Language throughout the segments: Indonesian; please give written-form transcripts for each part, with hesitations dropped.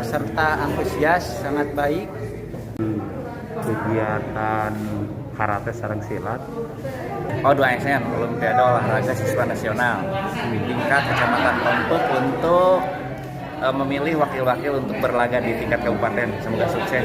peserta antusias, sangat baik. Kegiatan karate sareng silat. Oh, 2 SN, Olimpiade Olahraga Siswa Nasional di tingkat Kecamatan Tompuk untuk memilih wakil-wakil untuk berlaga di tingkat kabupaten. Semoga sukses.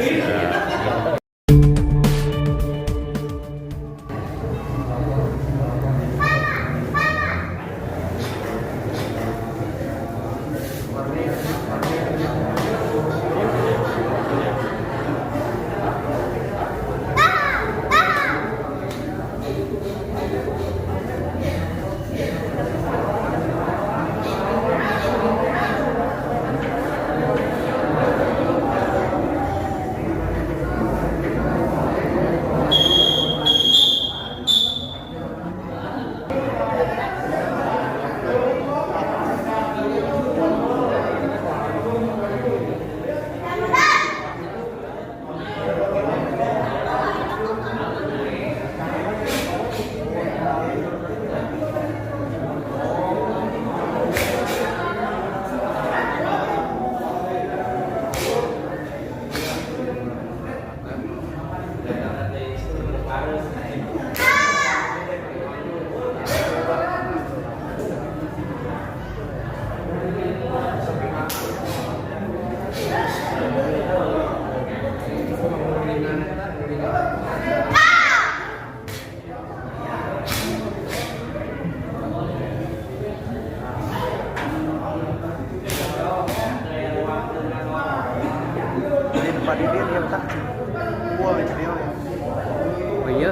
Pak Didin ya tak? Wah, video ya. Oh iya.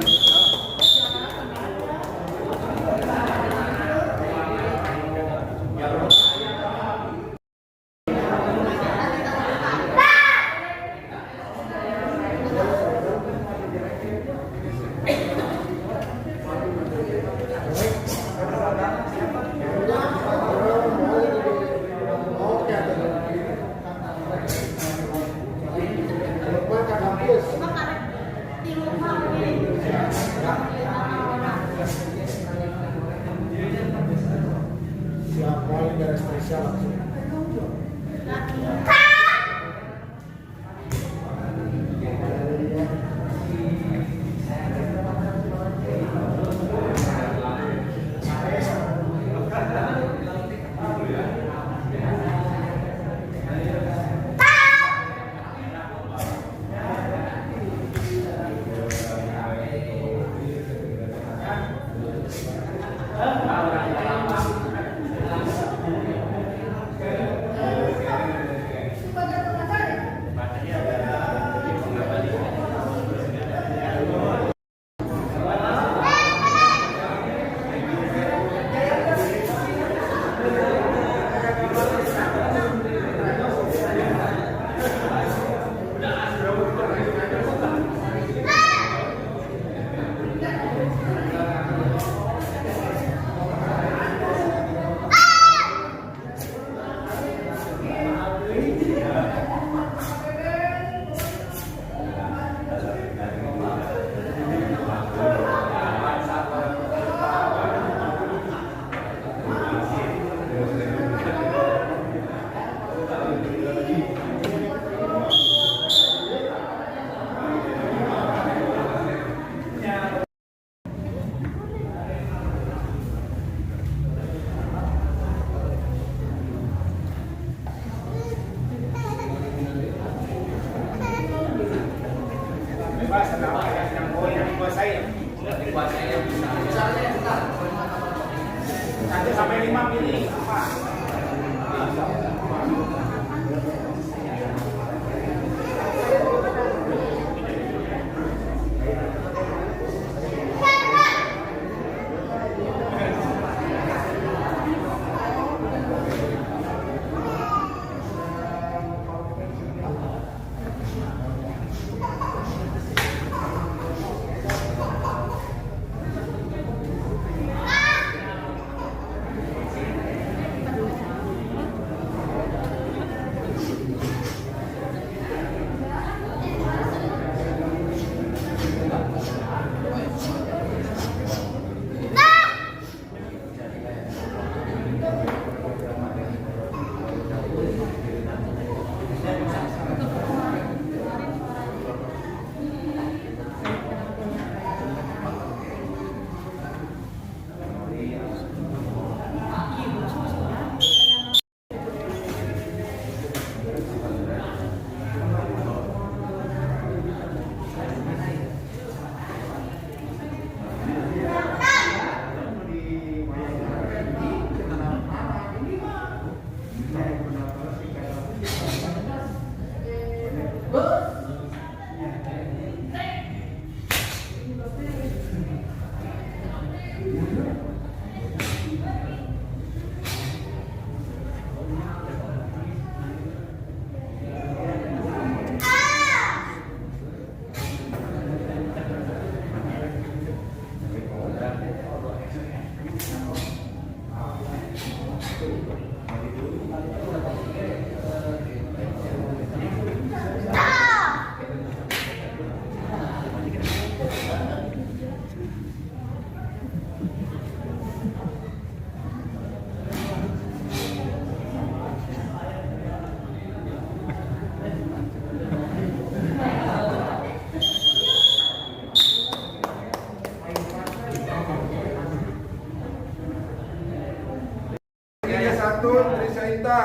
Satu Trisaita.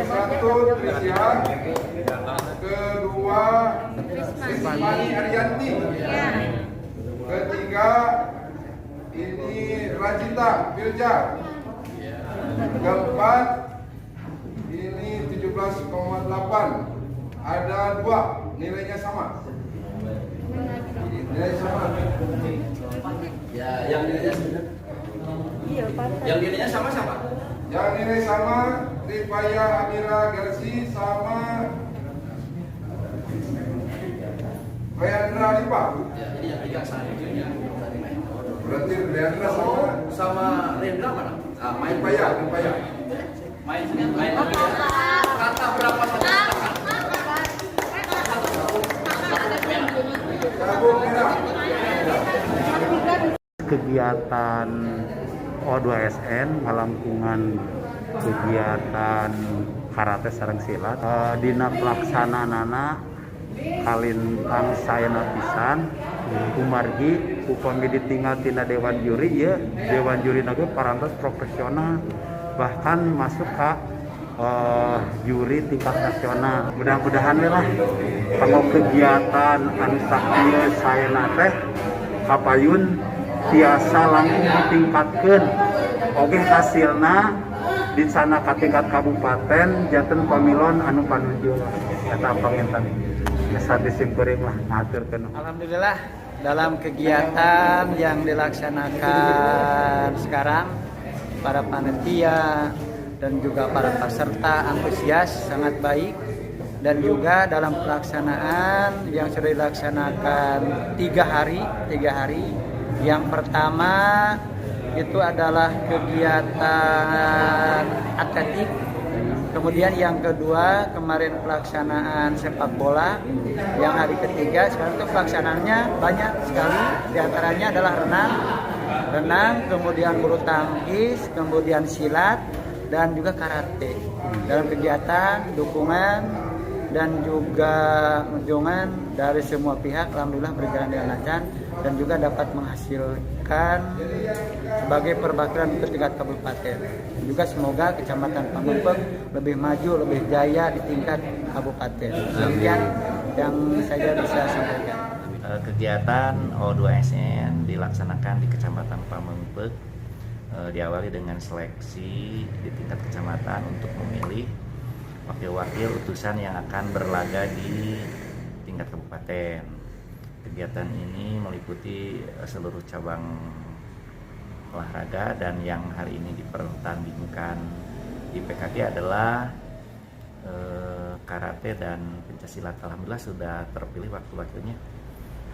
Satu Trisya. Kedua Trismani Ariyanti. Ketiga ini Rajita Firja. Keempat ini 17,8. Ada dua nilainya sama. Nilai sama. Ya, yang nilainya sama. Yang nilai sama Rifaya Amira Gersi sama Leandra Lipa. Ya, ini yang tiga saya. Berarti Leandra sama Rendra mana? Main Rifaya. main kata berapa saja? Sabuk merah. Kegiatan O2SN melengkungan kegiatan karate sareng silat dina pelaksananana kalintang sayana pisan kumargi upami ditinggal tina dewan juri ya dewan juri nage parantos profesional bahkan masuk ke juri tingkat nasional. Mudah-mudahan lah kalau kegiatan anu sakieu sayana teh kapayun tiasa langsung ditingkatkeun oge hasilna di sana ka tingkat kabupaten janten pamilon anu panuju eta panginten asa disimpeureun lah ngaturkeun. Alhamdulillah dalam kegiatan yang dilaksanakan sekarang para panitia dan juga para peserta antusias sangat baik, dan juga dalam pelaksanaan yang sudah dilaksanakan 3 hari. Yang pertama itu adalah kegiatan atletik, kemudian yang kedua kemarin pelaksanaan sepak bola, yang hari ketiga sekarang itu pelaksanaannya banyak sekali, diantaranya adalah renang, kemudian bulu tangkis, kemudian silat, dan juga karate. Dalam kegiatan dukungan dan juga kunjungan dari semua pihak alhamdulillah berjalan dengan lancar dan juga dapat menghasilkan sebagai perwakilan ke tingkat kabupaten. Juga semoga Kecamatan Pamengpeuk lebih maju, lebih jaya di tingkat kabupaten. Demikian yang saya bisa sampaikan. Kegiatan O2SN dilaksanakan di Kecamatan Pamengpeuk, diawali dengan seleksi di tingkat kecamatan untuk memilih wakil-wakil utusan yang akan berlaga di tingkat kabupaten. Kegiatan ini meliputi seluruh cabang olahraga, dan yang hari ini dipertandingkan di PKG adalah karate dan pencaksilat. Alhamdulillah sudah terpilih wakil-wakilnya.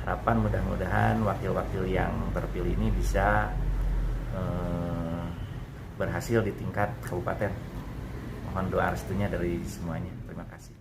Harapan mudah-mudahan wakil-wakil yang terpilih ini bisa berhasil di tingkat kabupaten. Mohon doa restunya dari semuanya. Terima kasih.